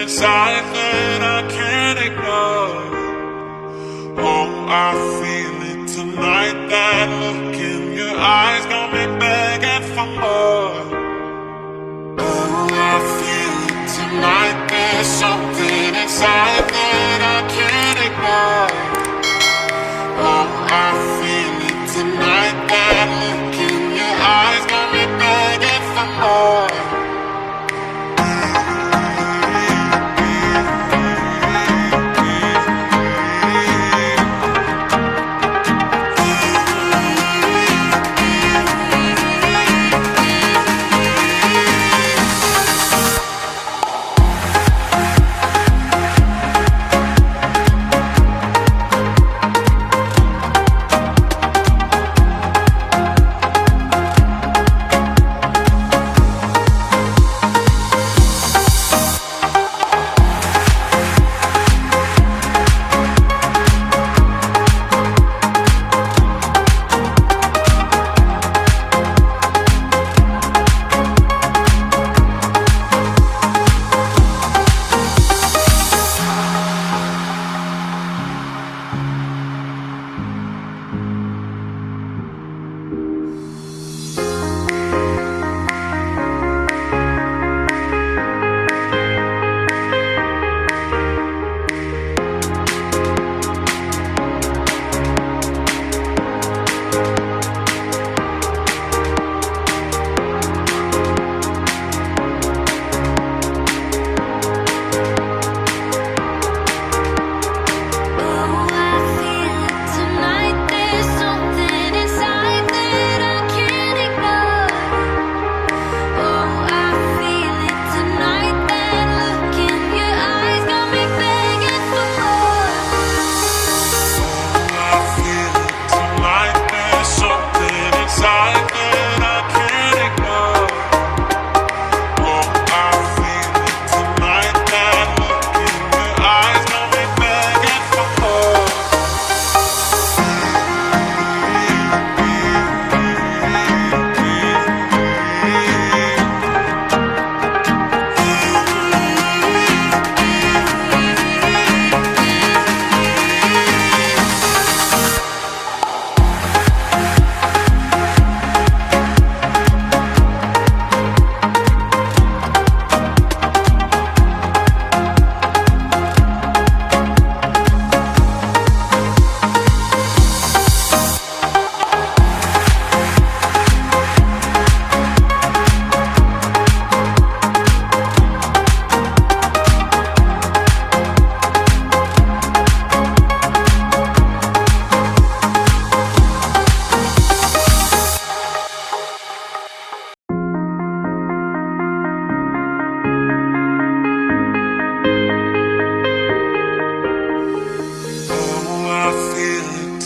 inside that I can't ignore. Oh, I feel it tonight. That look in your eyes got me begging for more. Oh, I feel it tonight. There's something inside that I can't ignore. Oh, I feel it tonight. That look in your eyes got me begging for more.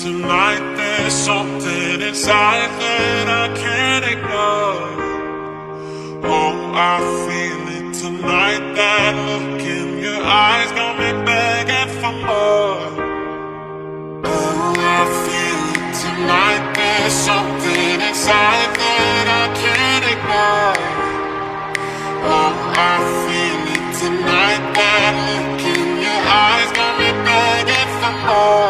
Tonight there's something inside that I can't ignore. Oh, I feel it tonight. That look in your eyes got me begging for more. Oh, I feel it tonight. There's something inside that I can't ignore. Oh, I feel it tonight. That look in your eyes got me begging for more.